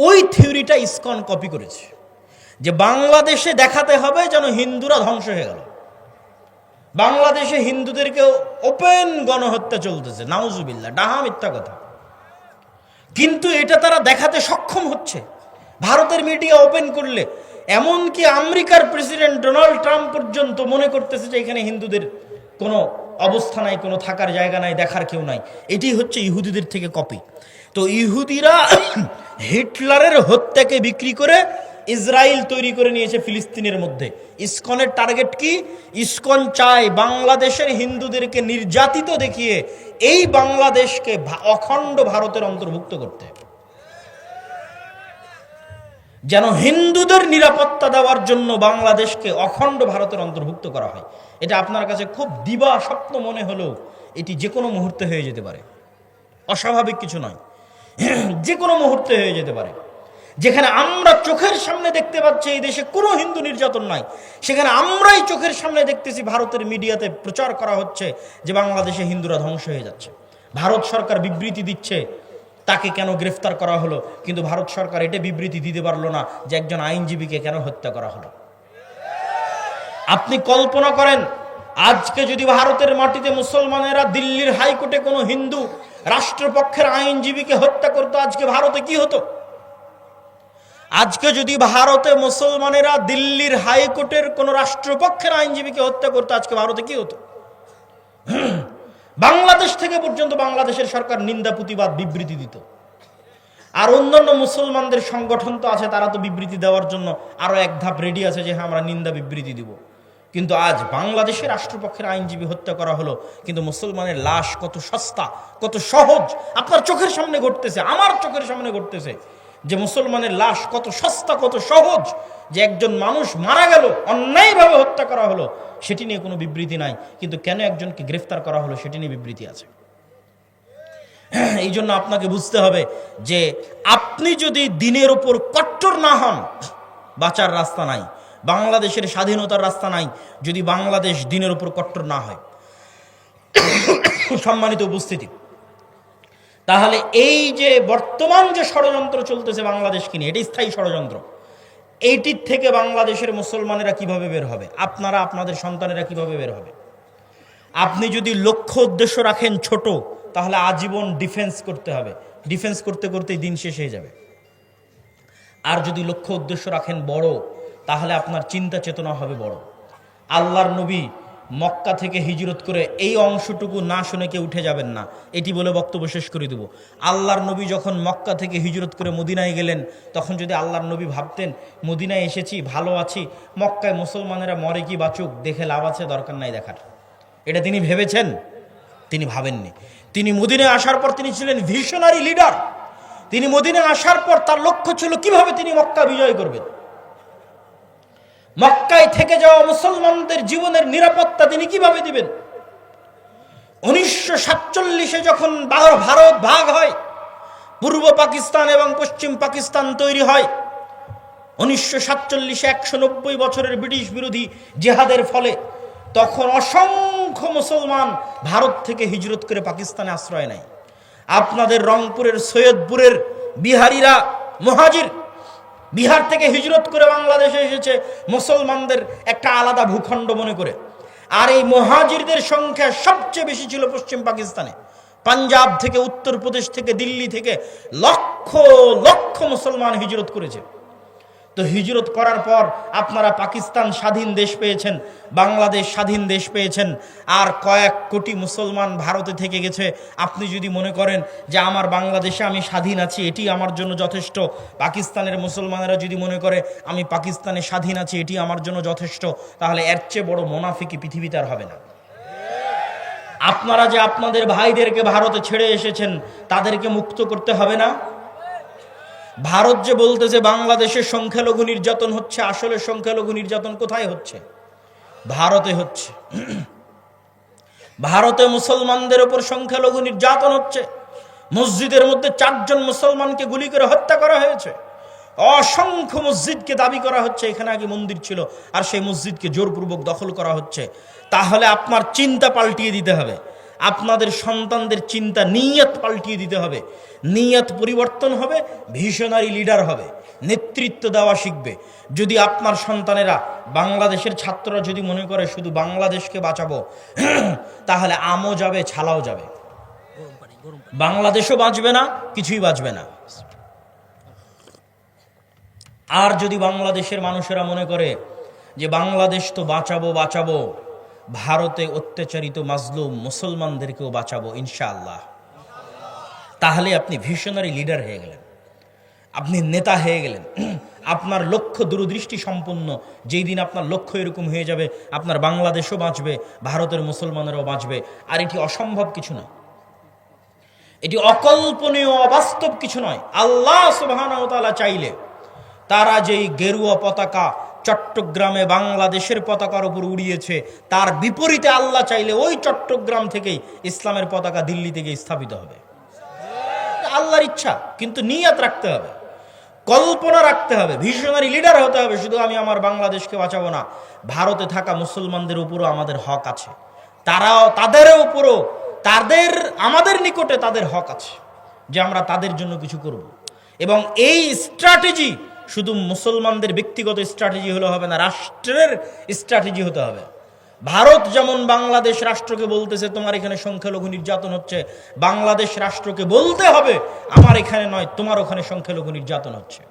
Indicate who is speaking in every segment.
Speaker 1: ওই থিওরিটা ISKCON copy করেছে, যে বাংলাদেশে দেখাতে হবে যেন হিন্দুরা ধ্বংস হয়ে গেল। বাংলাদেশে হিন্দুদেরকে ওপেন গণহত্যা চলতেছে, নাউজুবিল্লাহ, ডাহা মিথ্যা কথা। কিন্তু এটা তারা দেখাতে সক্ষম হচ্ছে ভারতের মিডিয়া ওপেন করলে। এমনকি আমেরিকার প্রেসিডেন্ট ডোনাল্ড ট্রাম্প পর্যন্ত মনে করতেছে যে এখানে হিন্দুদের কোনো অবস্থা নাই, কোনো থাকার জায়গা নাই, দেখার কেউ নাই। এটি হচ্ছে ইহুদিদের থেকে কপি। তো ইহুদিরা হিটলারের হত্যাকে বিক্রি করে ইসরায়েল তৈরি করে নিয়েছে ফিলিস্তিনের মধ্যে। ইসকনের টার্গেট কি? ইসকন চায় বাংলাদেশের হিন্দুদেরকে নির্যাতিত দেখিয়ে এই বাংলাদেশকে অখণ্ড ভারতের অন্তর্ভুক্ত করতে, যেন হিন্দুদের নিরাপত্তা দেওয়ার জন্য বাংলাদেশকে অখণ্ড ভারতের অন্তর্ভুক্ত করা হয়। এটা আপনার কাছে খুব দিবা স্বপ্ন মনে হলেও এটি যে কোনো মুহূর্তে হয়ে যেতে পারে, অস্বাভাবিক কিছু নয়, যে কোনো মুহূর্তে হয়ে যেতে পারে। যেখানে আমরা চোখের সামনে দেখতে পাচ্ছি এই দেশে কোনো হিন্দু নির্যাতন নাই, সেখানে আমরাই চোখের সামনে দেখতেছি ভারতের মিডিয়াতে প্রচার করা হচ্ছে যে বাংলাদেশে হিন্দুরা ধ্বংস হয়ে যাচ্ছে। ভারত সরকার বিবৃতি দিচ্ছে তাকে কেন গ্রেফতার করা হলো, কিন্তু ভারত সরকার এটা বিবৃতি দিতে পারলো না যে একজন আইনজীবীকে কেন হত্যা করা হলো। আপনি কল্পনা করেন, আজকে যদি ভারতের মাটিতে মুসলমানেরা দিল্লির হাইকোর্টে কোনো হিন্দু রাষ্ট্রপক্ষের আইনজীবীকে হত্যা করতো, আজকে ভারতে কি হতো? আজকে যদি ভারতে মুসলমানেরা দিল্লির হাইকোর্টের কোন রাষ্ট্রপক্ষের আইনজীবীকে হত্যা করতো, আজকে ভারতে কি হতো? বাংলাদেশ থেকে পর্যন্ত বাংলাদেশের সরকার নিন্দা প্রতিবাদ বিবৃতি দিত। আর অন্যান্য মুসলমানদের সংগঠন তো আছে, তারা তো বিবৃতি দেওয়ার জন্য আরো এক ধাপ রেডি আছে যে হ্যাঁ আমরা নিন্দা বিবৃতি দিব। কিন্তু আজ বাংলাদেশের রাষ্ট্রপক্ষের আইনজীবী হত্যা করা হলো, কিন্তু মুসলমানের লাশ কত সস্তা, কত সহজ আপনার চোখের সামনে ঘটতেছে, আমার চোখের সামনে ঘটতেছে যে মুসলমানের লাশ কত সস্তা, কত সহজ, যে একজন মানুষ মারা গেল, অন্যায়ভাবে হত্যা করা হলো, সেটি নিয়ে কোনো বিবৃতি নাই। কিন্তু কেন একজনকে গ্রেফতার করা হলো সেটি নিয়ে বিবৃতি আছে। এই জন্য আপনাকে বুঝতে হবে যে আপনি যদি দিনের উপর কট্টর না হন, বাঁচার রাস্তা নাই, বাংলাদেশের স্বাধীনতার রাস্তা নাই যদি বাংলাদেশ দিনের উপর কট্টর না হয়। সম্মানিত উপস্থিতি, তাহলে এই যে বর্তমান যে ষড়যন্ত্র চলতেছে বাংলাদেশকে নিয়ে, এটি স্থায়ী ষড়যন্ত্র। এইটির থেকে বাংলাদেশের মুসলমানেরা কিভাবে বের হবে, আপনারা আপনাদের সন্তানেরা কিভাবে বের হবে? আপনি যদি লক্ষ্য উদ্দেশ্য রাখেন ছোট, তাহলে আজীবন ডিফেন্স করতে হবে, ডিফেন্স করতে করতেই দিন শেষ হয়ে যাবে। আর যদি লক্ষ্য উদ্দেশ্য রাখেন বড়, তাহলে আপনার চিন্তা চেতনা হবে বড়। আল্লাহর নবী মক্কা থেকে হিজরত করে, এই অংশটুকু না শুনে কেউ উঠে যাবেন না, এটি বলে বক্তব্য শেষ করে দেব। আল্লাহর নবী যখন মক্কা থেকে হিজরত করে মদিনায় গেলেন, তখন যদি আল্লাহর নবী ভাবতেন মদিনায় এসেছি, ভালো আছি, মক্কায় মুসলমানেরা মরে কি বাঁচুক, দেখে লাভ আছে, দরকার নাই দেখার, এটা তিনি ভেবেছেন? তিনি ভাবেননি। তিনি মদিনায় আসার পর তিনি ছিলেন ভিশনারি লিডার। তিনি মদিনায় আসার পর তার লক্ষ্য ছিল কিভাবে তিনি মক্কা বিজয় করবেন। মক্কায় থেকে যাওয়া মুসলমানদের জীবনের নিরাপত্তা তিনি কিভাবে দিবেন। 1947-এ যখন ভারত ভাগ হয়, পূর্ব পাকিস্তান এবং পশ্চিম পাকিস্তান তৈরি হয়, 1947-এ 190 বছরের ব্রিটিশ বিরোধী জিহাদের ফলে তখন অসংখ্য মুসলমান ভারত থেকে হিজরত করে পাকিস্তানে আশ্রয় নেয়। আপনাদের রংপুরের সৈয়দপুরের বিহারিরা মুহাজির, বিহার থেকে হিজরত করে বাংলাদেশে এসেছে মুসলমানদের একটা আলাদা ভূখণ্ড মনে করে। আর এই মুহাজিরদের সংখ্যা সবচেয়ে বেশি ছিল পশ্চিম পাকিস্তানে। পাঞ্জাব থেকে, উত্তরপ্রদেশ থেকে, দিল্লি থেকে লক্ষ লক্ষ মুসলমান হিজরত করেছে। তো হিজরত করার পর আপনারা পাকিস্তান স্বাধীন দেশ পেয়েছেন, বাংলাদেশ স্বাধীন দেশ পেয়েছেন, আর কয়েক কোটি মুসলমান ভারতে থেকে গেছে। আপনি যদি মনে করেন যে আমার বাংলাদেশে আমি স্বাধীন আছি, এটি আমার জন্য যথেষ্ট, পাকিস্তানের মুসলমানেরা যদি মনে করে আমি পাকিস্তানে স্বাধীন আছি, এটি আমার জন্য যথেষ্ট, তাহলে এর চেয়ে বড় মুনাফিকি পৃথিবীতে আর হবে না। আপনারা যে আপনাদের ভাইদেরকে ভারতে ছেড়ে এসেছেন, তাদেরকে মুক্ত করতে হবে না? ভারত যে বলতেছে বাংলাদেশের সংখ্যালঘু নির্যাতন হচ্ছে, আসলে সংখ্যালঘু নির্যাতন কোথায় হচ্ছে? ভারতে হচ্ছে। ভারতে মুসলমানদের উপর সংখ্যালঘু নির্যাতন হচ্ছে। মসজিদের মধ্যে 4 জন মুসলমানকে গুলি করে হত্যা করা হয়েছে। অসংখ্য মসজিদকে দাবি করা হচ্ছে এখানে আগে মন্দির ছিল, আর সেই মসজিদকে জোরপূর্বক দখল করা হচ্ছে। তাহলে আপনার চিন্তা পাল্টিয়ে দিতে হবে। আপনাদের সন্তানদের চিন্তা নিয়ত পাল্টিয়ে দিতে হবে, নিয়ত পরিবর্তন হবে, ভিশনারি লিডার হবে, নেতৃত্ব দেওয়া শিখবে। যদি আপনার সন্তানেরা, বাংলাদেশের ছাত্ররা যদি মনে করে শুধু বাংলাদেশকে বাঁচাবো, তাহলে আমও যাবে, ছালাও যাবে, বাংলাদেশও বাঁচবে না, কিছুই বাঁচবে না। আর যদি বাংলাদেশের মানুষেরা মনে করে যে বাংলাদেশ তো বাঁচাবো, ভারতে অত্যাচারিত মাজলুম মুসলমানদেরকেও বাঁচাবো ইনশাআল্লাহ, তাহলে আপনি ভিশনারি লিডার হয়ে গেলেন, আপনি নেতা হয়ে গেলেন। আপনার লক্ষ্য দূরদৃষ্টি সম্পন্ন। যেই দিন আপনার লক্ষ্য এরকম হয়ে যাবে, আপনার বাংলাদেশও বাঁচবে, ভারতের মুসলমানেরাও বাঁচবে। আর এটি অসম্ভব কিছু নয়, এটি অকল্পনীয় অবাস্তব কিছু নয়। আল্লাহ সুবহানাহু ওয়া তাআলা চাইলে তারা যেই গেরুয়া পতাকা চট্টগ্রামে বাংলাদেশের পতাকার উপর উড়িয়েছে, তার বিপরীতে আল্লাহ চাইলে ওই চট্টগ্রাম থেকেই ইসলামের পতাকা দিল্লি থেকে স্থাপিত হবে। আল্লাহর ইচ্ছা, কিন্তু নিয়ত রাখতে হবে, কল্পনা রাখতে হবে, ভিশনারি লিডার হতে হবে। শুধু আমি আমার বাংলাদেশকে বাঁচাবো না, ভারতে থাকা মুসলমানদের উপরও আমাদের হক আছে, তারাও, তাদের উপরও, আমাদের নিকটে তাদের হক আছে যে আমরা তাদের জন্য কিছু করব। এবং এই স্ট্র্যাটেজি শুধু মুসলমানদের ব্যক্তিগত স্ট্র্যাটেজি হলে হবে না, রাষ্ট্রের স্ট্র্যাটেজি হতে হবে। ভারত যেমন বাংলাদেশ রাষ্ট্রকে বলতেছে তোমার এখানে সংখ্যালঘু নির্যাতন হচ্ছে, বাংলাদেশ রাষ্ট্রকে বলতে হবে আমার এখানে নয়, তোমার ওখানে সংখ্যালঘু নির্যাতন হচ্ছে।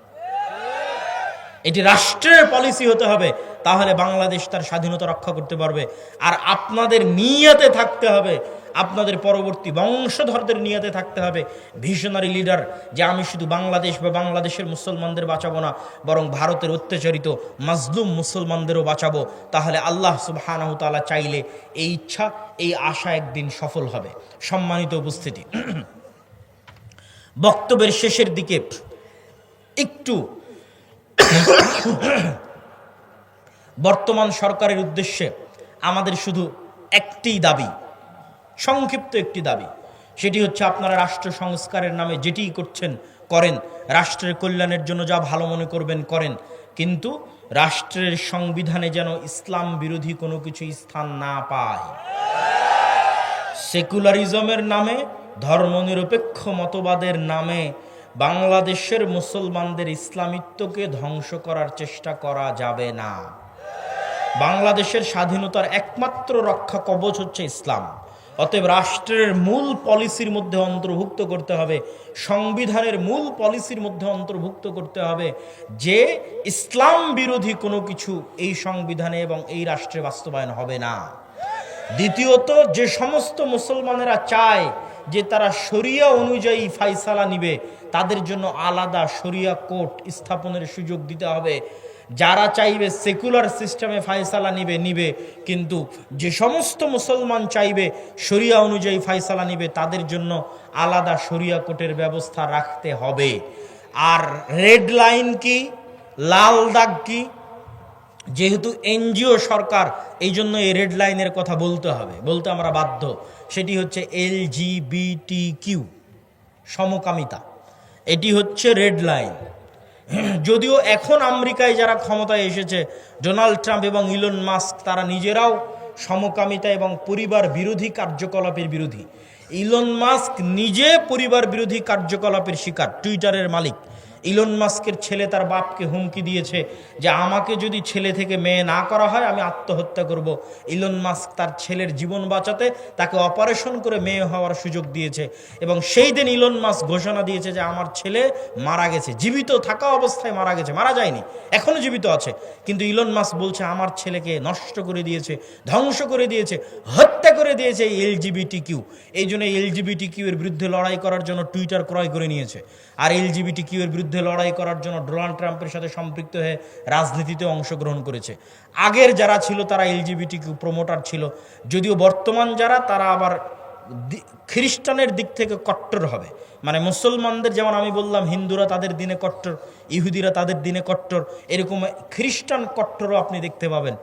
Speaker 1: এটি রাষ্ট্রের পলিসি হতে হবে, তাহলে বাংলাদেশ তার স্বাধীনতা রক্ষা করতে পারবে। আর আপনাদের নিয়তে থাকতে হবে, আপনাদের পরবর্তী বংশধরদের নিয়তে থাকতে হবে ভিশনারি লিডার, যে আমি শুধু বাংলাদেশ বা বাংলাদেশের মুসলমানদের বাঁচাবো না, বরং ভারতের অত্যাচারিত মাজলুম মুসলমানদেরও বাঁচাবো। তাহলে আল্লাহ সুবহানাহু ওয়া তাআলা চাইলে এই ইচ্ছা, এই আশা একদিন সফল হবে। সম্মানিত উপস্থিতি, বক্তব্যের শেষের দিকে একটু বর্তমান সরকারের উদ্দেশ্যে আমাদের শুধু একটি দাবি, সংক্ষিপ্ত একটি দাবি, সেটি হচ্ছে আপনারা রাষ্ট্র সংস্কারের নামে যেটিই করছেন করেন, রাষ্ট্রের কল্যাণের জন্য যা ভালো মনে করবেন করেন, কিন্তু রাষ্ট্রের সংবিধানে যেন ইসলাম বিরোধী কোনো কিছু স্থান না পায়। সেকুলারিজমের নামে, ধর্মনিরপেক্ষ মতবাদের নামে বাংলাদেশের মুসলমানদের ইসলামিত্বকে ধ্বংস করার চেষ্টা করা যাবে না। বাংলাদেশের স্বাধীনতার একমাত্র রক্ষা কবচ হচ্ছে ইসলাম। অতএব রাষ্ট্রের মূল পলিসির মধ্যে অন্তর্ভুক্ত করতে হবে, সংবিধানের মূল পলিসির মধ্যে অন্তর্ভুক্ত করতে হবে যে ইসলাম বিরোধী কোনো কিছু এই সংবিধানে এবং এই রাষ্ট্রে বাস্তবায়ন হবে না। দ্বিতীয়ত, যে সমস্ত মুসলমানেরা চায় যে তারা শরিয়া অনুযায়ী ফায়সালা নিবে, তাদের জন্য আলাদা শরিয়া কোর্ট স্থাপনের সুযোগ দিতে হবে। যারা চাইবে সেকুলার সিস্টেমে ফায়সালা নিবে, কিন্তু যে সমস্ত মুসলমান চাইবে শরিয়া অনুযায়ী ফায়সালা নিবে, তাদের জন্য আলাদা শরিয়া কোর্টের ব্যবস্থা রাখতে হবে। আর রেড লাইন কি, লাল দাগ কি? যেহেতু এনজিও সরকার, এই জন্য এই রেড লাইনের কথা বলতে আমরা বাধ্য। সেটি হচ্ছে LGBTQ, সমকামিতা, এটি হচ্ছে রেড লাইন। যদিও এখন আমেরিকায় যারা ক্ষমতায় এসেছে, ডোনাল্ড ট্রাম্প এবং ইলন মাস্ক, তারা নিজেরাও সমকামিতা এবং পরিবার বিরোধী কার্যকলাপের বিরোধী। ইলন মাস্ক নিজে পরিবার বিরোধী কার্যকলাপের শিকার, টুইটারের মালিক। ইলন মাস্কের ছেলে তার বাপকে হুমকি দিয়েছে যে আমাকে যদি ছেলে থেকে মেয়ে না করা হয় আমি আত্মহত্যা করব। ইলন মাস্ক তার ছেলের জীবন বাঁচাতে তাকে অপারেশন করে মেয়ে হওয়ার সুযোগ দিয়েছে, এবং সেই দিন ইলন মাস্ক ঘোষণা দিয়েছে যে আমার ছেলে মারা গেছে, জীবিত থাকা অবস্থায় মারা গেছে, মারা যায়নি, এখনো জীবিত আছে। কিন্তু ইলন মাস্ক বলছে আমার ছেলেকে নষ্ট করে দিয়েছে, ধ্বংস করে দিয়েছে, হত্যা করে দিয়েছে LGBTQ। এই জন্য LGBTQ এর বিরুদ্ধে লড়াই করার জন্য টুইটার ক্রয় করে নিয়েছে। আর LGBTQ এর বিরুদ্ধে লড়াই করার জন্য ডোনাল্ড ট্রাম্পের সাথে সম্পৃক্ত হয়ে রাজনীতিতে অংশগ্রহণ করেছে। আগের যারা ছিল তারা LGBTQ প্রমোটার ছিল, যদিও বর্তমান যারা, তারা আবার খ্রিস্টানের দিক থেকে কট্টর হবে। মানে মুসলমানদের যেমন আমি বললাম হিন্দুরা তাদের দিনে কট্টর, ইহুদিরা তাদের দিনে কট্টর, এরকম খ্রিস্টান কট্টরও আপনি দেখতে পাবেন।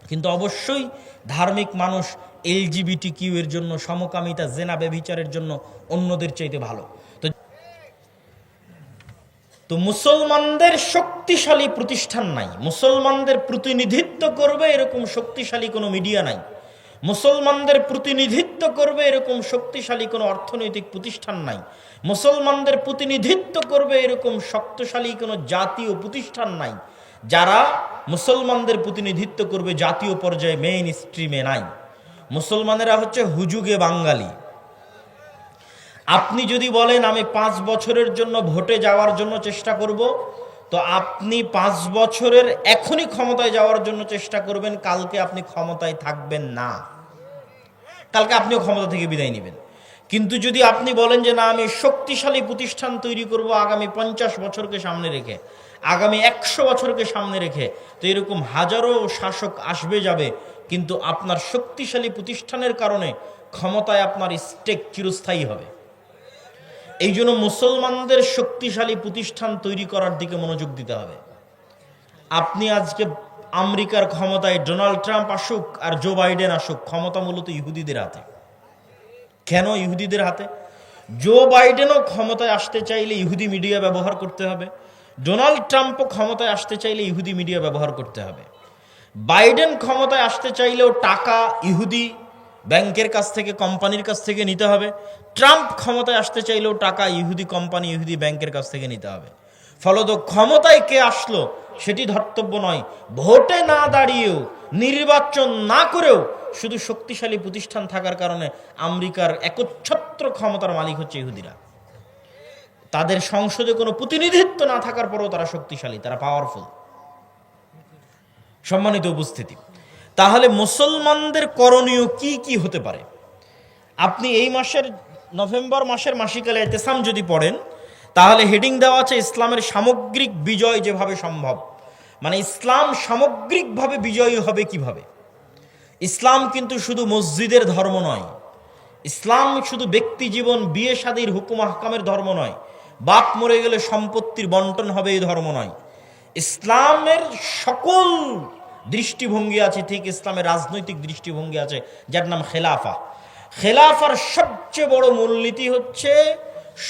Speaker 1: কিন্তু অবশ্যই ধার্মিক মানুষ LGBTQ এর জন্য, সমকামিতা, জেনা, ব্যভিচারের জন্য অন্যদের চাইতে ভালো। তো মুসলমানদের শক্তিশালী প্রতিষ্ঠান নাই, মুসলমানদের প্রতিনিধিত্ব করবে এরকম শক্তিশালী কোনো মিডিয়া নাই, মুসলমানদের প্রতিনিধিত্ব করবে এরকম শক্তিশালী কোনো অর্থনৈতিক প্রতিষ্ঠান নাই। মুসলমানদের প্রতিনিধিত্ব করবে এরকম শক্তিশালী কোনো জাতীয় প্রতিষ্ঠান নাই। যারা মুসলমানদের প্রতিনিধিত্ব করবে জাতীয় পর্যায়ে মেইন স্ট্রিমে নাই। মুসলমানেরা হচ্ছে হুজুগে বাঙালি। আপনি যদি বলেন আমি 5 বছরের জন্য ভোটে যাওয়ার জন্য চেষ্টা করব, তো আপনি 5 বছরের এখনই ক্ষমতায় যাওয়ার জন্য চেষ্টা করবেন, কালকে আপনি ক্ষমতায় থাকবেন না, কালকে আপনিও ক্ষমতা থেকে বিদায় নেবেন। কিন্তু যদি আপনি বলেন যে না আমি শক্তিশালী প্রতিষ্ঠান তৈরি করব আগামী 50 বছরকে সামনে রেখে, আগামী 100 বছরকে সামনে রেখে, তো এরকম হাজারো শাসক আসবে যাবে, কিন্তু আপনার শক্তিশালী প্রতিষ্ঠানের কারণে ক্ষমতায় আপনার স্টেক চিরস্থায়ী হবে। এই জন্য মুসলমানদের শক্তিশালী প্রতিষ্ঠান তৈরি করার দিকে মনোযোগ দিতে হবে। আপনি আজকে আমেরিকার ক্ষমতায় ডোনাল্ড ট্রাম্প আসুক আর জো বাইডেন আসুক, ক্ষমতা মূলত ইহুদিদের হাতে। কেন ইহুদিদের হাতে? জো বাইডেনও ক্ষমতায় আসতে চাইলে ইহুদি মিডিয়া ব্যবহার করতে হবে, ডোনাল্ড ট্রাম্পও ক্ষমতায় আসতে চাইলে ইহুদি মিডিয়া ব্যবহার করতে হবে। বাইডেন ক্ষমতায় আসতে চাইলেও টাকা ইহুদি ব্যাংকের কাছ থেকে, কোম্পানির কাছ থেকে নিতে হবে। ট্রাম্প ক্ষমতায় আসতে চাইলেও টাকা ইহুদি কোম্পানি, ইহুদি ব্যাংকের কাছ থেকে নিতে হবে। ফলত ক্ষমতায় কে আসলো সেটি ধর্তব্য নয়। ভোটে না দাঁড়িয়েও, নির্বাচন না করেও শুধু শক্তিশালী প্রতিষ্ঠান থাকার কারণে আমেরিকার একচ্ছত্র ক্ষমতার মালিক হচ্ছে ইহুদিরা। তাদের সংসদে কোনো প্রতিনিধিত্ব না থাকার পরেও তারা শক্তিশালী, তারা পাওয়ারফুল। সম্মানিত উপস্থিতি, তাহলে মুসলমানদের করণীয় কি কি হতে পারে? আপনি এই মাসের নভেম্বর মাসের মাসিকালে ইতিসাম যদি পড়েন, তাহলে হেডিং দেওয়া আছে ইসলামের সামগ্রিক বিজয় যেভাবে সম্ভব। মানে ইসলাম সামগ্রিকভাবে বিজয়ী হবে কিভাবে। ইসলাম কিন্তু শুধু মসজিদের ধর্ম নয়, ইসলাম শুধু ব্যক্তি জীবন, বিয়ে শাদীর হুকুম আহকামের ধর্ম নয়, বাপ মরে গেলে সম্পত্তির বন্টন হবে এই ধর্ম নয়। ইসলামের সকল দৃষ্টিভঙ্গি আছে, ঠিক ইসলামের রাজনৈতিক দৃষ্টিভঙ্গি আছে যার নাম খেলাফা। খেলাফার সবচেয়ে বড় মূলনীতি হচ্ছে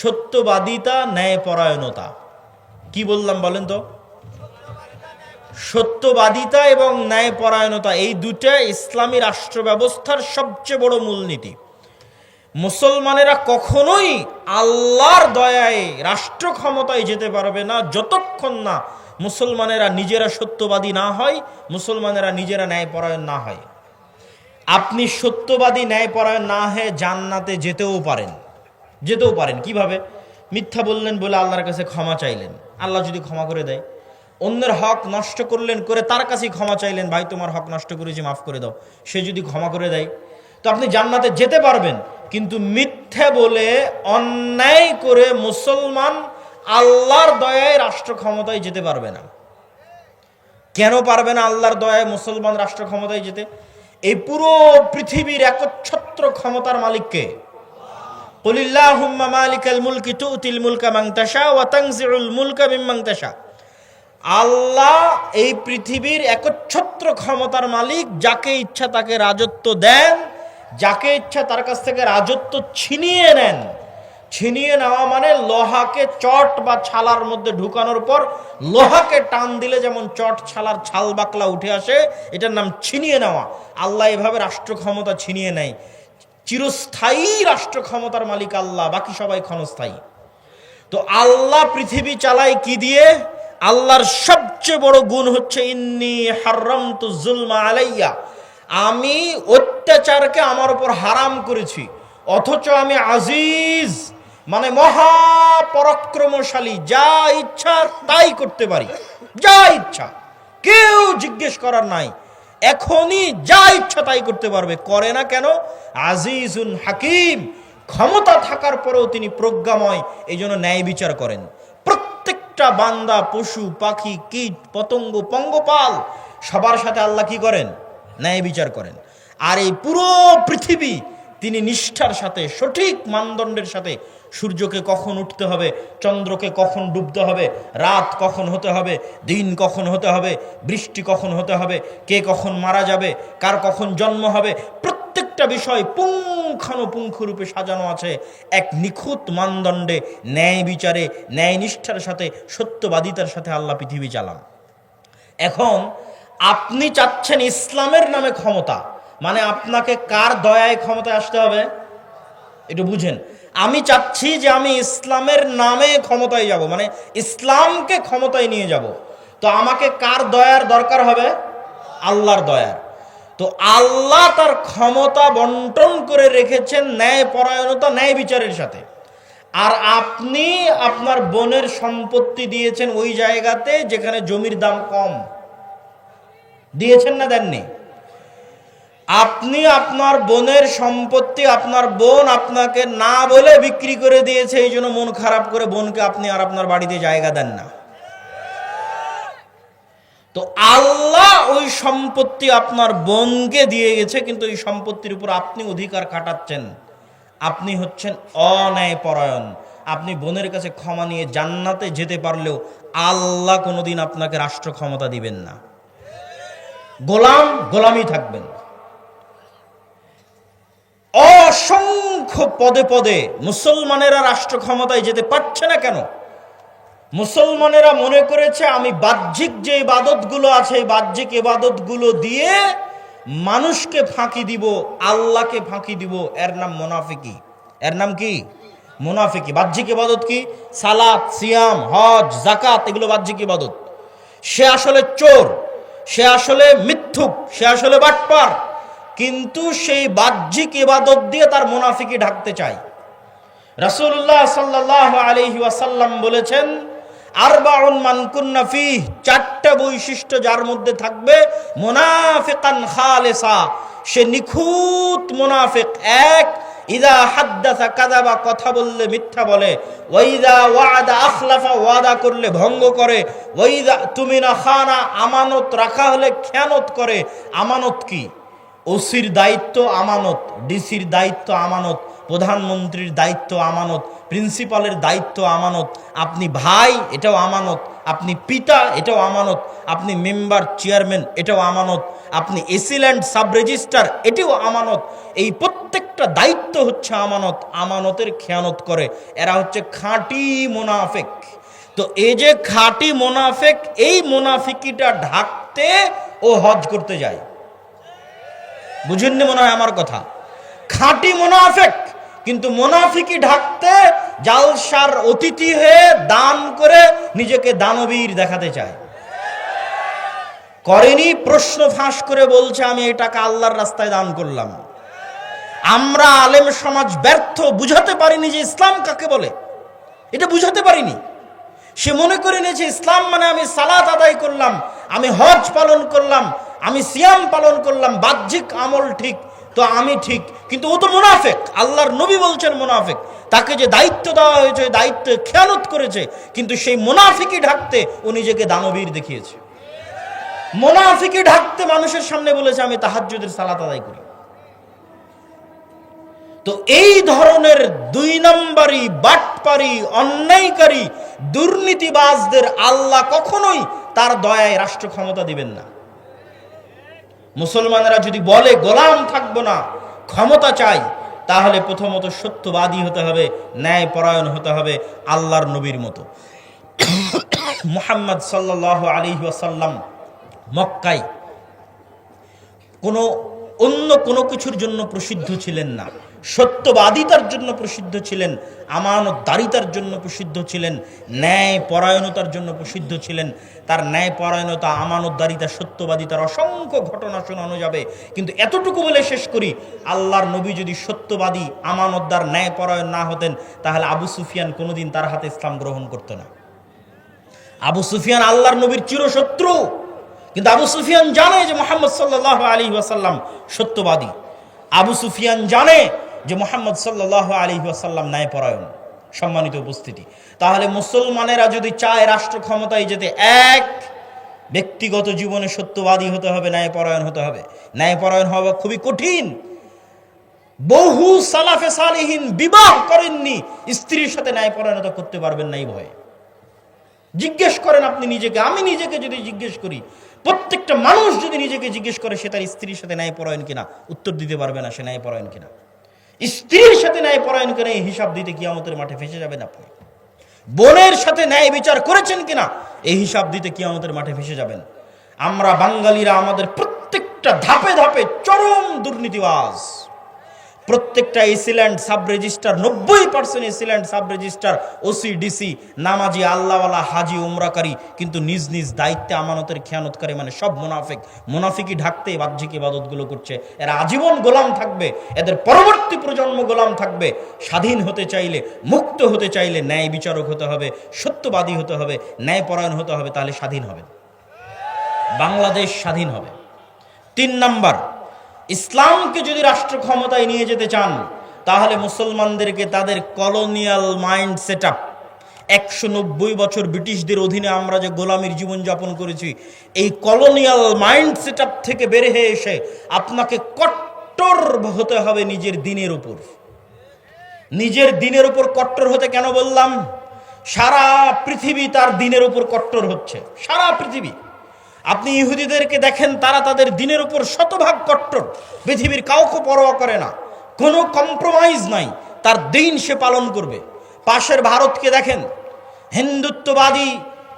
Speaker 1: সত্যবাদিতা, ন্যায়পরায়ণতা। কি বললাম বলেন তো? সত্যবাদিতা এবং ন্যায়পরায়ণতা, এই দুটা ইসলামী রাষ্ট্র ব্যবস্থার সবচেয়ে বড় মূলনীতি। মুসলমানেরা কখনোই আল্লাহর দয়ায় রাষ্ট্র ক্ষমতায় যেতে পারবে না যতক্ষণ না মুসলমানেরা নিজেরা সত্যবাদী না হয়, মুসলমানেরা নিজেরা ন্যায়পরায়ণ না হয়। আপনি সত্যবাদী ন্যায়পরায়ণ না হয়ে জান্নাতে যেতেও পারেন। কিভাবে? মিথ্যা বললেন বলে আল্লাহর কাছে ক্ষমা চাইলেন, আল্লাহ যদি ক্ষমা করে দেয়। অন্যের হক নষ্ট করলেন, করে তার কাছেই ক্ষমা চাইলেন, ভাই তোমার হক নষ্ট করেছি মাফ করে দাও, সে যদি ক্ষমা করে দেয়, তো আপনি জান্নাতে যেতে পারবেন। কিন্তু মিথ্যা বলে, অন্যায় করে মুসলমান আল্লাহর দয়ায় রাষ্ট্র ক্ষমতায় যেতে পারবে না। কেন পারবে না আল্লাহর দয়ায় মুসলমান রাষ্ট্র ক্ষমতায় যেতে? এই পুরো পৃথিবীর একচ্ছত্র ক্ষমতার মালিককে। কুলিল্লাহুম্মা মালিকাল মুলকি তুতিল মুলকা মান তাশা ওয়া তানজিউল মুলকা মিম্মান তাশা। আল্লাহ এই পৃথিবীর একচ্ছত্র ক্ষমতার মালিক, যাকে ইচ্ছা তাকে রাজত্ব দেন, যাকে ইচ্ছা তার কাছ থেকে রাজত্ব ছিনিয়ে নেন। ছিনিয়ে নেওয়া মানে লোহাকে চট বা ছালার মধ্যে ঢুকানোর পর লোহাকে টান দিলে যেমন চট ছালার ছাল বাকলা উঠে আসে, এটার নাম ছিনিয়ে নেওয়া। আল্লাহ এভাবে রাষ্ট্র ক্ষমতা ছিনিয়ে নেয়। চিরস্থায়ী রাষ্ট্র ক্ষমতার মালিক আল্লাহ, বাকি সবাই ক্ষণস্থায়ী। তো আল্লাহ পৃথিবী চালায় কি দিয়ে? আল্লাহর সবচেয়ে বড় গুণ হচ্ছে ইন্নী হারামতু যুলমা আলাইয়া, আমি অত্যাচারকে আমার উপর হারাম করেছি। অথচ আমি আজিজ, মানে মহাপরাক্রমশালী, যা ইচ্ছা তাই করতে পারি, যা ইচ্ছা, কেউ জিজ্ঞেস করার নাই, এখনই যা ইচ্ছা তাই করতে পারবে। করে না কেন? আজিজুন হাকিম, ক্ষমতা থাকার পরেও তিনি প্রজ্ঞাময়, এই জন্য ন্যায় বিচার করেন। প্রত্যেকটা বান্দা, পশু পাখি, কীট পতঙ্গ, পঙ্গপাল, সবার সাথে আল্লাহ কি করেন? ন্যায় বিচার করেন। আর এই পুরো পৃথিবী তিনি নিষ্ঠার সাথে, সঠিক মানদণ্ডের সাথে, সূর্যকে কখন উঠতে হবে, চন্দ্রকে কখন ডুবতে হবে, রাত কখন হতে হবে, দিন কখন হতে হবে, বৃষ্টি কখন হতে হবে, কে কখন মারা যাবে, কার কখন জন্ম হবে, প্রত্যেকটা বিষয় পুঙ্খানুপুঙ্খরূপে সাজানো আছে এক নিখুঁত মানদণ্ডে, ন্যায় বিচারে, ন্যায় নিষ্ঠার সাথে, সত্যবাদিতার সাথে আল্লাহ পৃথিবী চালান। এখন আপনি চাচ্ছেন ইসলামের নামে ক্ষমতা, মানে আপনাকে কার দয়ায় ক্ষমতায় আসতে হবে একটু বুঝেন। আমি চাচ্ছি যে আমি ইসলামের নামে ক্ষমতায় যাব, মানে ইসলামকে ক্ষমতায় নিয়ে যাব। তো আমাকে কার দয়ার দরকার হবে? আল্লাহর দয়ার। তো আল্লাহ তার ক্ষমতা বন্টন করে রেখেছেন ন্যায় পরায়ণতা, ন্যায় বিচারের সাথে। আর আপনি আপনার বোনের সম্পত্তি দিয়েছেন ওই জায়গাতে যেখানে জমির দাম কম। দিয়েছেন না দেননি? আপনি আপনার বোনের সম্পত্তি আপনার বোন আপনাকে না বলে বিক্রি করে দিয়েছে, এই জন্য মন খারাপ করে বোনকে আপনি আর আপনার বাড়িতে জায়গা দেন না। তো আল্লাহ ওই সম্পত্তি আপনার বোনকে দিয়ে গেছে, কিন্তু এই সম্পত্তির উপর আপনি অধিকার খাটাচ্ছেন। আপনি হচ্ছেন অন্যায় পরায়ণ। আপনি বোনের কাছে ক্ষমা নিয়ে জান্নাতে যেতে পারলেও আল্লাহ কোনোদিন আপনাকে রাষ্ট্র ক্ষমতা দিবেন না। গোলামই থাকবেন। অসংখ্য পদে পদে মুসলমানেরা রাষ্ট্র ক্ষমতায় যেতে পারছে না কেন? মুসলমানেরা মনে করেছে আমি বাহ্যিক যে ইবাদতগুলো আছে এই বাহ্যিক ইবাদতগুলো দিয়ে মানুষকে ফাঁকি দিব, আল্লাহকে ফাঁকি দিব। এর নাম মুনাফিকি। এর নাম কি? মুনাফিকি। বাহ্যিক ইবাদত কি? সালাত, সিয়াম, হজ, যাকাত, এগুলো বাহ্যিক ইবাদত। সে আসলে চোর, সে আসলে মিথ্যুক, সে আসলে বাটপার, কিন্তু সেই বাহ্যিক ইবাদত দিয়ে তার মুনাফিকি ঢাকতে চায়। রাসূলুল্লাহ সাল্লাল্লাহু আলাইহি ওয়াসাল্লাম বলেছেন, আরবাউন মান কুন্না ফীহ, চারটা বৈশিষ্ট্য যার মধ্যে থাকবে, মুনাফিকান খালিসা, সে নিখুঁত মুনাফিক। এক, ইযা হাদ্দাসা কাযাবা, কথা বললে মিথ্যা বলে। ওয়া ইযা ওয়া'আদা আখলাফা, ওয়াদা করলে ভঙ্গ করে। ওয়া ইযা তুমিনা খানা, আমানত রাখা হলে খেয়ানত করে। আমানত কি? ওসির দায়িত্ব আমানত, ডিসির দায়িত্ব আমানত, প্রধানমন্ত্রীর দায়িত্ব আমানত, প্রিন্সিপালের দায়িত্ব আমানত। আপনি ভাই, এটাও আমানত। আপনি পিতা, এটাও আমানত। আপনি মেম্বার, চেয়ারম্যান, এটাও আমানত। আপনি এসিল্যান্ড, সাব রেজিস্ট্রার, এটাও আমানত। এই প্রত্যেকটা দায়িত্ব হচ্ছে আমানত। আমানতের খেয়ানত করে। এরা হচ্ছে খাঁটি মুনাফিক। তো এই যে খাঁটি মুনাফিক, এই মুনাফিকিটা ঢাকতে ও হজ করতে যায়। বুঝেননি মনে হয় আমার কথা? খাঁটি মুনাফিক, কিন্তু মুনাফিকি ঢাকতে জালসার অতিথি হয়ে দান করে নিজেকে দানবীর দেখাতে চায়। করেনি, প্রশ্ন ফাঁস করে বলছে আমি এই টাকা আল্লাহর রাস্তায় দান করলাম। আমরা আলেম সমাজ ব্যর্থ, বুঝাতে পারিনি যে ইসলাম কাকে বলে। এটা বুঝাতে পারিনি। সে মনে করে নিয়েছে ইসলাম মানে আমি সালাত আদায় করলাম, আমি হজ পালন করলাম, আমি সিয়াম পালন করলাম, বাহ্যিক আমল ঠিক, তো আমি ঠিক। কিন্তু ও তো মুনাফিক। আল্লাহর নবী বলছেন মুনাফিক। তাকে যে দায়িত্ব দেওয়া হয়েছে ওই দায়িত্বে খেয়ানত করেছে, কিন্তু সেই মুনাফিকি ঢাকতে ও নিজেকে দানবীর দেখিয়েছে। মুনাফিকি ঢাকতে মানুষের সামনে বলেছে আমি তাহাজ্জুদের সালাত আদায় করি। তো এই ধরনের দুই নম্বরই বাটপারি, অন্যায়কারী, দুর্নীতিবাজদের আল্লাহ কখনোই তার দয়ায় রাষ্ট্র ক্ষমতা দিবেন না। মুসলমানেরা যদি বলে গোলাম থাকবো না, ক্ষমতা চাই, তাহলে প্রথমত সত্যবাদী হতে হবে, ন্যায় পরায়ণ হতে হবে, আল্লাহর নবীর মতো। মুহাম্মদ সাল্লাল্লাহু আলাইহি ওয়াসাল্লাম মক্কায় অন্য কোনো কিছুর জন্য প্রসিদ্ধ ছিলেন না। সত্যবাদিতার জন্য প্রসিদ্ধ ছিলেন, আমানতদারিতার জন্য প্রসিদ্ধ ছিলেন, ন্যায় পরায়ণতার জন্য প্রসিদ্ধ ছিলেন। তার ন্যায় পরায়ণতা, আমানতদারিতা, সত্যবাদিতার অসংখ্য ঘটনা শোনানো যাবে, কিন্তু এতটুকু বলে শেষ করি, আল্লাহর নবী যদি সত্যবাদী, আমানতদার, ন্যায় পরায়ণ না হতেন, তাহলে আবু সুফিয়ান কোনোদিন তার হাতে ইসলাম গ্রহণ করতো না। আবু সুফিয়ান আল্লাহর নবীর চিরশত্রু, কিন্তু আবু সুফিয়ান জানে যে মুহাম্মদ সাল্লাল্লাহু আলাইহি ওয়াসাল্লাম সত্যবাদী। আবু সুফিয়ান জানে যে মুহাম্মদ সাল্লাল্লাহু আলাইহি ওয়াসাল্লাম ন্যায়পরায়ণ। সম্মানিত উপস্থিতি, তাহলে মুসলমানেরা যদি চায় রাষ্ট্র ক্ষমতায় যেতে, এক, ব্যক্তিগত জীবনে সত্যবাদী হতে হবে, ন্যায়পরায়ণ হতে হবে। ন্যায়পরায়ণ হওয়া খুবই কঠিন। বহু সালাফে সালিহিন বিবাহ করেননি, স্ত্রীর সাথে ন্যায়পরায়ণতা করতে পারবেন না এই ভয়ে। জিজ্ঞেস করেন আপনি নিজেকে, আমি নিজেকে যদি জিজ্ঞেস করি, প্রত্যেকটা মানুষ যদি নিজেকে জিজ্ঞেস করে সে তার স্ত্রীর সাথে ন্যায়পরায়ণ কিনা, উত্তর দিতে পারবে না সে ন্যায়পরায়ণ কিনা। স্ত্রীর সাথে ন্যায়পরায়ণ কিনা এই হিসাব দিতে কিয়ামতের মাঠে ফেসে যাবেন আপনি। বোনের সাথে ন্যায় বিচার করেছেন কিনা এই হিসাব দিতে কিয়ামতের মাঠে ফেসে যাবেন। আমরা বাঙালিরা আমাদের প্রত্যেকটা প্রত্যেকটা ধাপে ধাপে চরম দুর্নীতিবাজ। প্রত্যেকটা AC land sub registrar 90% AC land sub registrar, OC DC নামাজি, আল্লাহওয়ালা, হাজি, উমরাকারী, কিন্তু নিজ নিজ দায়িত্বে আমানতের খেয়ানতকারী, মানে সব মুনাফিক। মুনাফিকই ঢাকতে বাহ্যিক ইবাদতগুলো করছে। এরা আজীবন গোলাম থাকবে, এদের পরবর্তী প্রজন্ম গোলাম থাকবে। স্বাধীন হতে চাইলে, মুক্ত হতে চাইলে ন্যায় বিচারক হতে হবে, সত্যবাদী হতে হবে, ন্যায়পরায়ণ হতে হবে, তাহলে স্বাধীন হবে, বাংলাদেশ স্বাধীন হবে। 3 নাম্বার, ইসলামকে যদি রাষ্ট্র ক্ষমতায় নিয়ে যেতে চান, তাহলে মুসলমানদেরকে তাদের কলোনিয়াল মাইন্ড সেট আপ, 190 বছর ব্রিটিশদের অধীনে আমরা যে গোলামীর জীবনযাপন করেছি, এই কলোনিয়াল মাইন্ড সেট আপ থেকে বের হয়ে এসে আপনাকে কট্টর হতে হবে নিজের দিনের উপর। নিজের দিনের উপর কট্টর হতে কেন বললাম? সারা পৃথিবী তার দিনের উপর কট্টর হচ্ছে, সারা পৃথিবী। আপনি ইহুদিদেরকে দেখেন, তারা তাদের দিনের উপর শতভাগ কট্টর, পৃথিবীর কাউকে পরোয়া করে না, কোনো কম্প্রোমাইজ নাই, তার দিন সে পালন করবে। পাশের ভারতকে দেখেন, হিন্দুত্ববাদী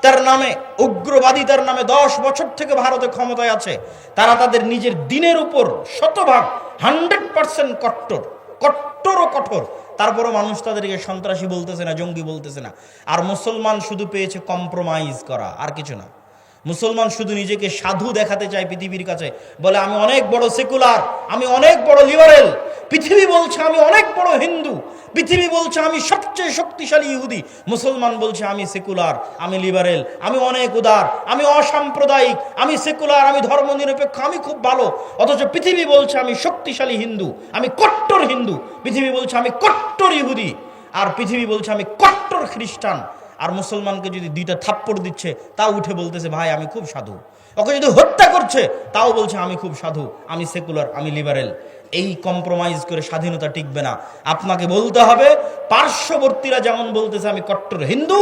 Speaker 1: তার নামে, উগ্রবাদী তার নামে 10 বছর থেকে ভারতে ক্ষমতায় আছে, তারা তাদের নিজের দিনের উপর শতভাগ 100% কট্টর, কট্টর ও কঠোর। তারপরও মানুষ তাদেরকে সন্ত্রাসী বলতেছে না, জঙ্গি বলতেছে না। আর মুসলমান শুধু পেয়েছে কম্প্রোমাইজ করা, আর কিছু না। মুসলমান শুধু নিজেকে সাধু দেখাতে চায় পৃথিবীর কাছে, বলে আমি অনেক বড় সেকুলার, আমি অনেক বড় লিবারেল। পৃথিবী বলছে আমি অনেক বড় হিন্দু, পৃথিবী বলছে আমি সবচেয়ে শক্তিশালী ইহুদি। মুসলমান বলছে আমি সেকুলার, আমি লিবারেল, আমি অনেক উদার, আমি অসাম্প্রদায়িক, আমি সেকুলার, আমি ধর্মনিরপেক্ষ, আমি খুব ভালো। অথচ পৃথিবী বলছে আমি শক্তিশালী হিন্দু, আমি কট্টর হিন্দু। পৃথিবী বলছে আমি কট্টর ইহুদি, আর পৃথিবী বলছে আমি কট্টর খ্রিস্টান। আর মুসলমানকে যদি 2টা থাপ্পড় দিচ্ছে, তাও উঠে বলতেছে ভাই আমি খুব সাধু। ওকে যদি হত্যা করছে, তাও বলছে আমি খুব সাধু, আমি সেকুলার, আমি লিবারেল। এই কম্প্রোমাইজ করে স্বাধীনতা টিকবে না। আপনাকে বলতে হবে, পার্শ্ববর্তীরা যেমন বলতেছে আমি কট্টর হিন্দু,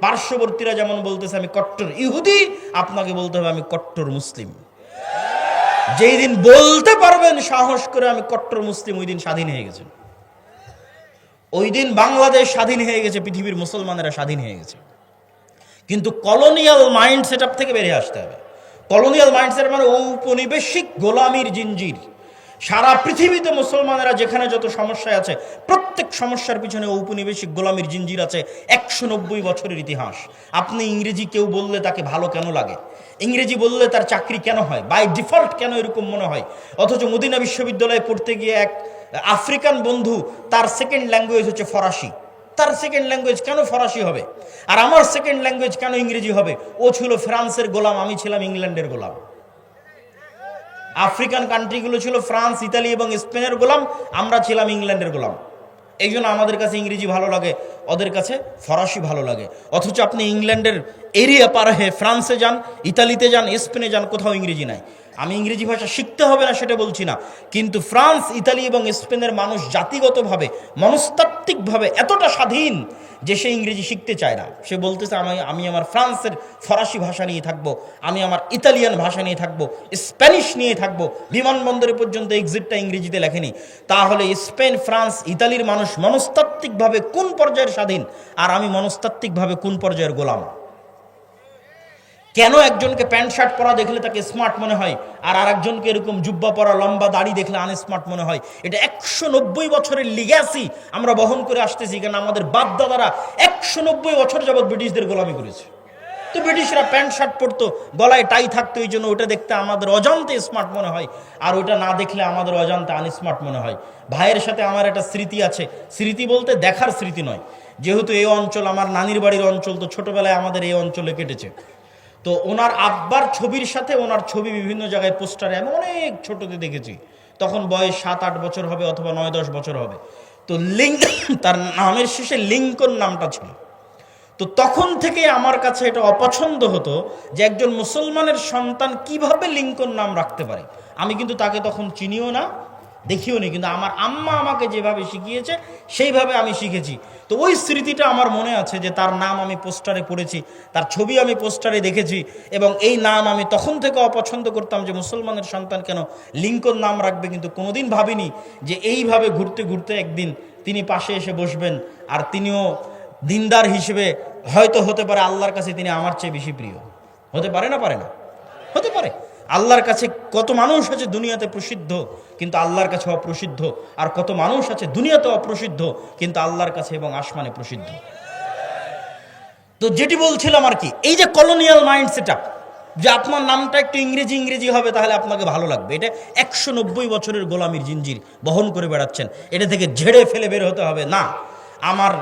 Speaker 1: পার্শ্ববর্তীরা যেমন বলতেছে আমি কট্টর ইহুদি, আপনাকে বলতে হবে আমি কট্টর মুসলিম। যেই দিন বলতে পারবেন সাহস করে আমি কট্টর মুসলিম, ওই দিন স্বাধীন হয়ে গেছে। ওই দিন বাংলাদেশ স্বাধীন হয়ে গেছে, পৃথিবীর মুসলমানেরা স্বাধীন হয়ে গেছে। কিন্তু কলোনিয়াল মাইন্ড সেট আপ থেকে বেরিয়ে আসতে হবে। কলোনিয়াল মাইন্ড সেট মানে ঔপনিবেশিক গোলামির জিঞ্জির। সারা পৃথিবীতে মুসলমানেরা যেখানে যত সমস্যায় আছে, প্রত্যেক সমস্যার পিছনে ঔপনিবেশিক গোলামির জিঞ্জির আছে। 190 বছরের ইতিহাস। আপনি ইংরেজি কেউ বললে তাকে ভালো কেন লাগে? ইংরেজি বললে তার চাকরি কেন হয়? বাই ডিফল্ট কেন এরকম মনে হয়? অথচ মদিনা বিশ্ববিদ্যালয়ে পড়তে গিয়ে এক আফ্রিকান বন্ধু, তার সেকেন্ড ল্যাঙ্গুয়েজ হচ্ছে ফরাসি। তার সেকেন্ড ল্যাঙ্গুয়েজ কেন ফরাসি হবে? আর আমার সেকেন্ড ল্যাঙ্গুয়েজ কেন ইংরেজি হবে? ও ছিল ফ্রান্সের গোলাম, আমি ছিলাম ইংল্যান্ডের গোলাম। আফ্রিকান কান্ট্রিগুলো ছিল ফ্রান্স, ইতালি এবং স্পেনের গোলাম, আমরা ছিলাম ইংল্যান্ডের গোলাম। এই জন্য আমাদের কাছে ইংরেজি ভালো লাগে, ওদের কাছে ফরাসি ভালো লাগে। অথচ আপনি ইংল্যান্ডের এরিয়া পার হয়ে ফ্রান্সে যান, ইতালিতে যান, স্পেনে যান, কোথাও ইংরেজি নাই। আমি ইংরেজি ভাষা শিখতে হবে না সেটা বলছি না, কিন্তু ফ্রান্স, ইতালি এবং স্পেনের মানুষ জাতিগতভাবে, মনস্তাত্ত্বিকভাবে এতটা স্বাধীন যে সে ইংরেজি শিখতে চায় না। সে বলতেছে আমি আমার ফ্রান্সের ফরাসি ভাষা নিয়ে থাকবো, আমি আমার ইতালিয়ান ভাষা নিয়ে থাকবো, স্প্যানিশ নিয়ে থাকবো। বিমানবন্দরে পর্যন্ত এক্সিটটা ইংরেজিতে লেখেনি। তাহলে স্পেন, ফ্রান্স, ইতালির মানুষ মনস্তাত্ত্বিকভাবে কোন পর্যায়ের স্বাধীন, আর আমি মনস্তাত্ত্বিকভাবে কোন পর্যায়ের গোলাম? কেন একজনকে প্যান্ট শার্ট পরা দেখলে তাকে স্মার্ট মনে হয়, আর আরেকজনকে এরকম জুব্বা পরা, লম্বা দাড়ি দেখলে আনস্মার্ট মনে হয়? এটা 190 বছরের লিগ্যাসি আমরা বহন করে আসতেছি, কারণ আমাদের বাপ দাদারা 190 বছর যাবৎ ব্রিটিশদের গোলামি করেছে। তো ব্রিটিশরা প্যান্ট শার্ট পরতো, গলায় টাই থাকতো, এই জন্য ওটা দেখতে আমাদের অজান্তে স্মার্ট মনে হয়, আর ওটা না দেখলে আমাদের অজান্তে আনস্মার্ট মনে হয়। ভাইয়ের সাথে আমার একটা স্মৃতি আছে, স্মৃতি বলতে দেখার স্মৃতি নয়। যেহেতু এই অঞ্চল আমার নানির বাড়ির অঞ্চল, তো ছোটবেলায় আমাদের এই অঞ্চলে কেটেছে। তো ওনার আব্বার ছবির সাথে ওনার ছবি বিভিন্ন জায়গায় পোস্টারে আমি অনেক ছোটতে দেখেছি। তখন বয়স 7-8 বছর হবে, অথবা 9-10 বছর হবে। তো তার নামের শেষে লিঙ্কন নামটা ছিল। তো তখন থেকে আমার কাছে এটা অপছন্দ হতো যে একজন মুসলমানের সন্তান কিভাবে লিঙ্কন নাম রাখতে পারে। আমি কিন্তু তাকে তখন চিনিও না, দেখিও নি, কিন্তু আমার আম্মা আমাকে যেভাবে শিখিয়েছে সেইভাবে আমি শিখেছি। তো ওই স্মৃতিটা আমার মনে আছে যে তার নাম আমি পোস্টারে পড়েছি, তার ছবি আমি পোস্টারে দেখেছি, এবং এই নাম আমি তখন থেকে অপছন্দ করতাম যে মুসলমানের সন্তান কেন লিঙ্কন নাম রাখবে। কিন্তু কোনোদিন ভাবিনি যে এইভাবে ঘুরতে ঘুরতে একদিন তিনি পাশে এসে বসবেন, আর তিনিও দিনদার হিসেবে হয়তো হতে পারে আল্লাহর কাছে তিনি আমার চেয়ে বেশি প্রিয়। হতে পারে না? পারে না? হতে পারে। আল্লাহর কাছে কত মানুষ আছে দুনিয়াতে প্রসিদ্ধ কিন্তু আল্লাহর কাছে অপ্রসিদ্ধ, আর কত মানুষ আছে দুনিয়াতে অপ্রসিদ্ধ কিন্তু আল্লাহর কাছে এবং আসমানে প্রসিদ্ধ। তো যেটি বলছিলাম আর কি, এই যে কলোনিয়াল মাইন্ড সেটআপ, যে আপনার নামটা একটু ইংরেজি ইংরেজি হবে তাহলে আপনাকে ভালো লাগবে, এটা 190 বছরের গোলামির জিঞ্জির বহন করে বেড়াচ্ছেন, এটা থেকে ঝেড়ে ফেলে বের হতে হবে না। আমার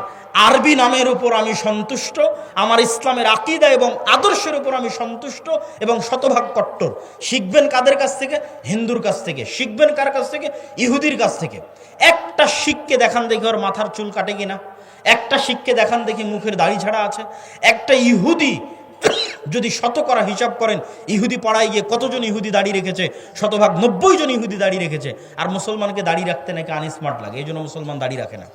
Speaker 1: আরবি নামের উপর আমি সন্তুষ্ট, আমার ইসলামের আকীদা এবং আদর্শের উপর আমি সন্তুষ্ট এবং শতভাগ কট্টর। শিখবেন কাদের কাছ থেকে? হিন্দুর কাছ থেকে। শিখবেন কার কাছ থেকে? ইহুদির কাছ থেকে। একটা শিখকে দেখান দেখি ওর মাথার চুল কাটে কিনা, একটা শিখকে দেখান দেখি মুখের দাড়ি ছাড়া আছে। একটা ইহুদি যদি শতকরা হিসাব করেন, ইহুদি পাড়ায় গিয়ে কতজন ইহুদি দাড়ি রেখেছে? শতভাগ 90 জন ইহুদি দাড়ি রেখেছে। আর মুসলমানকে দাড়ি রাখতে নাকি আনস্মার্ট লাগে, এই জন্য মুসলমান দাড়ি রাখে না।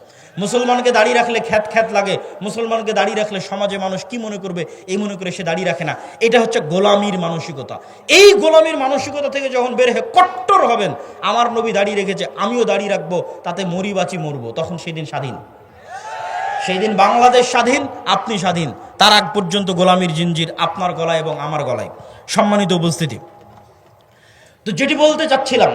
Speaker 1: মুসলমানকে দাড়ি রাখলে খ্যাত খ্যাত লাগে, মুসলমানকে দাড়ি রাখলে সমাজে মানুষ কি মনে করবে এই মনে করে সে দাড়ি রাখে না। এটা হচ্ছে গোলামির মানসিকতা। এই গোলামির মানসিকতা থেকে যখন বের হয়ে কট্টর হবেন, আমার নবী দাড়ি রেখেছে আমিও দাড়ি রাখবো, তাতে মরি বাঁচি মরবো, তখন সেদিন স্বাধীন। সেই দিন বাংলাদেশ স্বাধীন, আপনি স্বাধীন। তার আগ পর্যন্ত গোলামির জিঞ্জির আপনার গলায় এবং আমার গলায়। সম্মানিত উপস্থিতি, তো যেটি বলতে চাচ্ছিলাম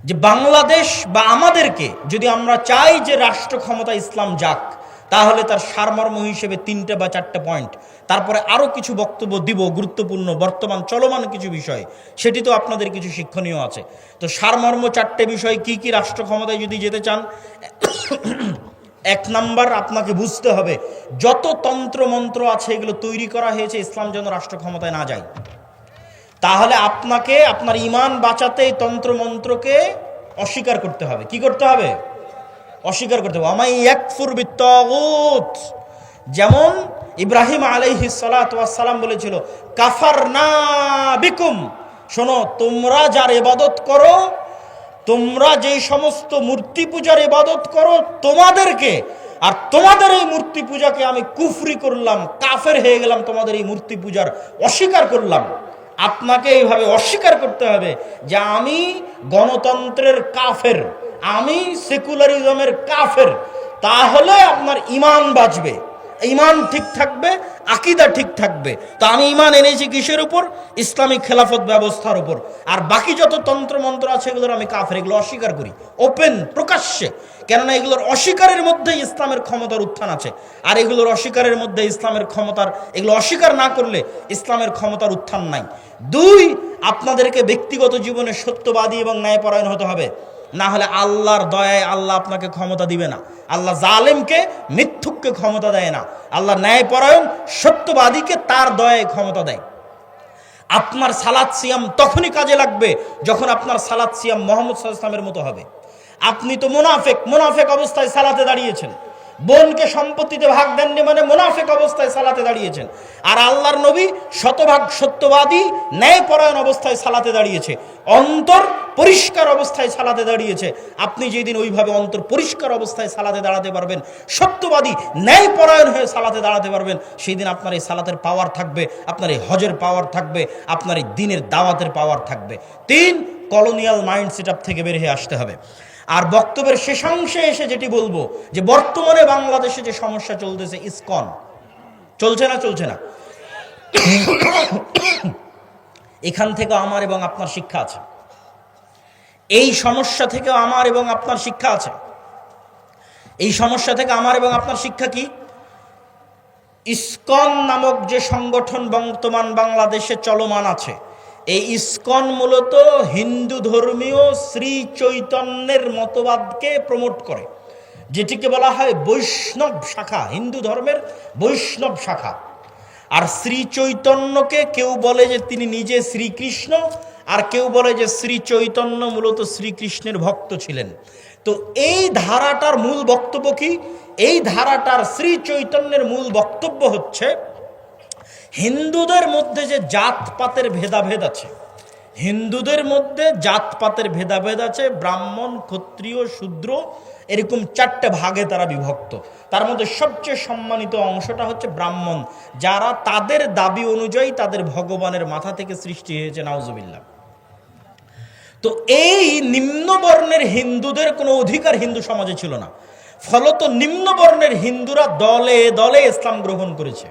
Speaker 1: যে বাংলাদেশ বা আমাদেরকে যদি আমরা চাই যে রাষ্ট্র ক্ষমতা ইসলাম যাক, তাহলে তার সারমর্ম হিসেবে 3টে বা 4টে পয়েন্ট, তারপরে আরও কিছু বক্তব্য দিব গুরুত্বপূর্ণ বর্তমান চলমান কিছু বিষয়, সেটি তো আপনাদের কিছু শিক্ষণীয় আছে। তো সারমর্ম 4টে বিষয় কি কি রাষ্ট্র ক্ষমতায় যদি যেতে চান? 1 নাম্বার, আপনাকে বুঝতে হবে যত তন্ত্র মন্ত্র আছে এগুলো তৈরি করা হয়েছে ইসলাম যেন রাষ্ট্র ক্ষমতায় না যায়। তাহলে আপনাকে আপনার ঈমান বাঁচাতে এই তন্ত্র মন্ত্রকে অস্বীকার করতে হবে। কি করতে হবে? অস্বীকার করতে হবে। আমাই ইয়াকফুর বিত্তাগুত, যেমন ইব্রাহিম আলাইহিস সালাতু ওয়াস সালাম বলেছিল কাফারনা বিকুম, শোনো তোমরা যার ইবাদত করো, তোমরা যেই সমস্ত মূর্তি পূজার ইবাদত করো তোমাদেরকে, আর তোমাদের এই মূর্তি পূজাকে আমি কুফরি করলাম, কাফের হয়ে গেলাম, তোমাদের এই মূর্তি পূজার অস্বীকার করলাম। আপনাকে এইভাবে অস্বীকার করতে হবে যে আমি গণতন্ত্রের কাফের, আমি সেকুলারিজমের কাফের, তাহলে আপনার ঈমান বাঁচবে, ঈমান ঠিক থাকবে, আকীদা ঠিক থাকবে। তো আমি ঈমান এনেছি কিসের উপর? ইসলামিক খেলাফত ব্যবস্থার উপর। আর বাকি যত তন্ত্র মন্ত্র আছে এগুলোর আমি কাফের, এগুলো অস্বীকার করি ওপেন প্রকাশ্যে, কেননা এগুলোর অস্বীকারের মধ্যে ইসলামের ক্ষমতার উত্থান আছে, আর এগুলোর অস্বীকারের মধ্যে ইসলামের ক্ষমতার, এগুলো অস্বীকার না করলে ইসলামের ক্ষমতার উত্থান নাই। 2, আপনাদেরকে ব্যক্তিগত জীবনে সত্যবাদী এবং ন্যায়পরায়ণ হতে হবে, না হলে আল্লাহর দয়ায় আল্লাহ আপনাকে ক্ষমতা দিবে না। আল্লাহ জালেমকে মিথ্যুককে ক্ষমতা দেয় না, আল্লাহ ন্যায়পরায়ণ সত্যবাদীকে তার দয়ায় ক্ষমতা দেয়। আপনার সালাত সিয়াম তখনই কাজে লাগবে যখন আপনার সালাত সিয়াম মুহাম্মদ সাল্লাল্লাহু আলাইহি ওয়াসাল্লামের মতো হবে। আপনি তো মুনাফেক অবস্থায় সালাতে দাঁড়িয়েছেন, বোনকে সম্পত্তিতে ভাগ দেননি মানে মুনাফেক অবস্থায় সালাতে দাঁড়িয়েছেন। আর আল্লাহর নবী শতভাগ সত্যবাদী ন্যায়পরায়ণ অবস্থায় সালাতে দাঁড়িয়েছে, অন্তর পরিষ্কার অবস্থায় সালাতে দাঁড়িয়েছে। আপনি যেদিন ওইভাবে অন্তর পরিষ্কার অবস্থায় সালাতে দাঁড়াতে পারবেন, সত্যবাদী ন্যায়পরায়ণ হয়ে সালাতে দাঁড়াতে পারবেন, সেই দিন আপনার এই সালাতের পাওয়ার থাকবে, আপনার এই হজের পাওয়ার থাকবে, আপনার এই দ্বীনের দাওয়াতের পাওয়ার থাকবে। 3, কলোনিয়াল মাইন্ড সেটআপ থেকে বের হয়ে আসতে হবে। আর বক্তব্যের শেষাংশে এসে যেটি বলবো যে বর্তমানে বাংলাদেশে যে সমস্যা চলতেছে, ইসকন চলছে না? এখান থেকে আমার এবং আপনার শিক্ষা আছে, এই সমস্যা থেকে আমার এবং আপনার শিক্ষা আছে। এই সমস্যা থেকে আমার এবং আপনার শিক্ষা কি? ইসকন নামক যে সংগঠন বর্তমান বাংলাদেশে চলমান আছে, এই ইসকন মূলত হিন্দু ধর্মীয় শ্রী চৈতন্যের মতবাদকে প্রমোট করে, যেটিকে বলা হয় বৈষ্ণব শাখা, হিন্দু ধর্মের বৈষ্ণব শাখা। আর শ্রী চৈতন্যকে কেউ বলে যে তিনি নিজে শ্রীকৃষ্ণ, আর কেউ বলে যে শ্রী চৈতন্য মূলত শ্রীকৃষ্ণের ভক্ত ছিলেন। তো এই ধারাটার মূল বক্তব্য কি? এই ধারাটার শ্রী চৈতন্যের মূল বক্তব্য হচ্ছে হিন্দুদের মধ্যে যে জাতপাতের ভেদাভেদ আছে, হিন্দুদের মধ্যে জাতপাতের ভেদাভেদ আছে, ব্রাহ্মণ, ক্ষত্রিয়, শূদ্র, এরকম 4টে ভাগে তারা বিভক্ত। তার মধ্যে সবচেয়ে সম্মানিত অংশটা হচ্ছে ব্রাহ্মণ, যারা তাদের দাবি অনুযায়ী তাদের ভগবানের মাথা থেকে সৃষ্টি হয়েছে, নাউজুবিল্লাহ। তো এই নিম্নবর্ণের হিন্দুদের কোনো অধিকার হিন্দু সমাজে ছিল না, ফলত নিম্নবর্ণের হিন্দুরা দলে দলে ইসলাম গ্রহণ করেছে।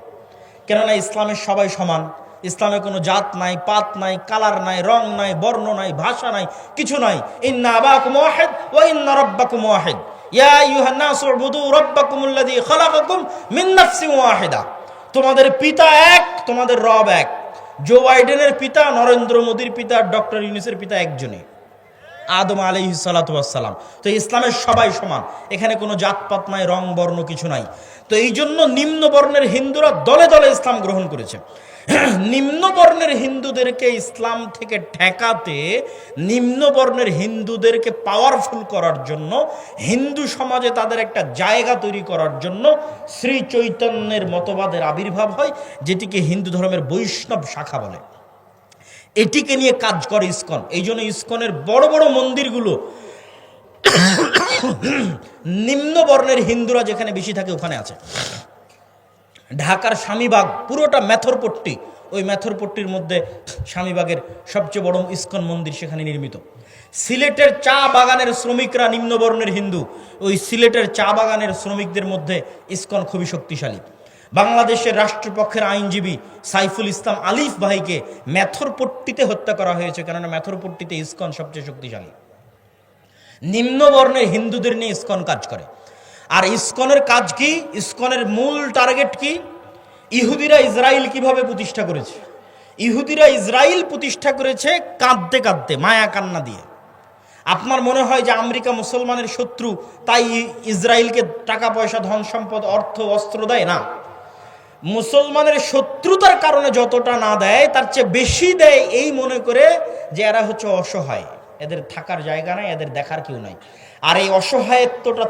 Speaker 1: কেননা ইসলামের সবাই সমান, ইসলামে কোনো জাত নাই, পাত নাই, কালার নাই, রং নাই, বর্ণ নাই, ভাষা নাই, কিছু নাই। ইন্না আবাকুম ওয়াহিদ ওয়া ইন্না রাব্বাকুম ওয়াহিদ ইয়া আইয়ুহান নাসু উবুদু রাব্বাকুমুল্লাযী খালাকাকুম মিন নাফসিন ওয়াহিদা। তোমাদের পিতা এক, তোমাদের রব এক। জো বাইডেনের পিতা, নরেন্দ্র মোদীর পিতা, ডক্টর ইউনূসের পিতা একজনই, আদম আলাইহিস সালাতু ওয়াস সালাম। তো ইসলামের সবাই সমান, এখানে কোনো জাতপাত নাই, রং বর্ণ কিছু নাই। তো এই জন্য নিম্ন বর্ণের হিন্দুরা দলে দলে ইসলাম গ্রহণ করেছে। নিম্ন বর্ণের হিন্দুদেরকে ইসলাম থেকে ঠেকাতে, নিম্ন বর্ণের হিন্দুদেরকে পাওয়ারফুল করার জন্য, হিন্দু সমাজে তাদের একটা জায়গা তৈরি করার জন্য শ্রী চৈতন্যের মতবাদের আবির্ভাব হয়, যেটিকে হিন্দু ধর্মের বৈষ্ণব শাখা বলে। এটিকে নিয়ে কাজ করে ইসকন। এই জন্য ইসকনের বড় বড় মন্দিরগুলো নিম্ন বর্ণের হিন্দুরা যেখানে বেশি থাকে ওখানে আছে। ঢাকার স্বামীবাগ পুরোটা মেথরপট্টি, ওই মেথরপট্টির মধ্যে স্বামীবাগের সবচেয়ে বড় ইসকন মন্দির সেখানে নির্মিত। সিলেটের চা বাগানের শ্রমিকরা নিম্নবর্ণের হিন্দু, ওই সিলেটের চা বাগানের শ্রমিকদের মধ্যে ইসকন খুবই শক্তিশালী। বাংলাদেশের রাষ্ট্রপক্ষের আইনজীবী সাইফুল ইসলাম আলিফ ভাইকে মেথরপট্টিতে হত্যা করা হয়েছে, কেননা মেথরপট্টিতে ইসকন সবচেয়ে শক্তিশালী। নিম্নবর্ণের হিন্দুদের নিয়ে ইসকন কাজ করে। আর ইসকনের কাজ কি? ইসকনের মূল টার্গেট কি? ইহুদিরা ইসরায়েল কিভাবে প্রতিষ্ঠা করেছে? ইহুদিরা ইসরায়েল প্রতিষ্ঠা করেছে কাঁদতে কাঁদতে, মায়া কান্না দিয়ে। আপনার মনে হয় যে আমেরিকা মুসলমানের শত্রু, তাই ইসরায়েলকে টাকা পয়সা, ধন সম্পদ, অর্থ, অস্ত্র দেয় না। মুসলমানের শত্রুতার কারণে যতটা না দেয়, তার চেয়ে বেশি দেয় এই মনে করে যে এরা হচ্ছে অসহায়, এদের থাকার জায়গা নাই, এদের দেখার কেউ নাই। আর এই অসহায়ত্বটা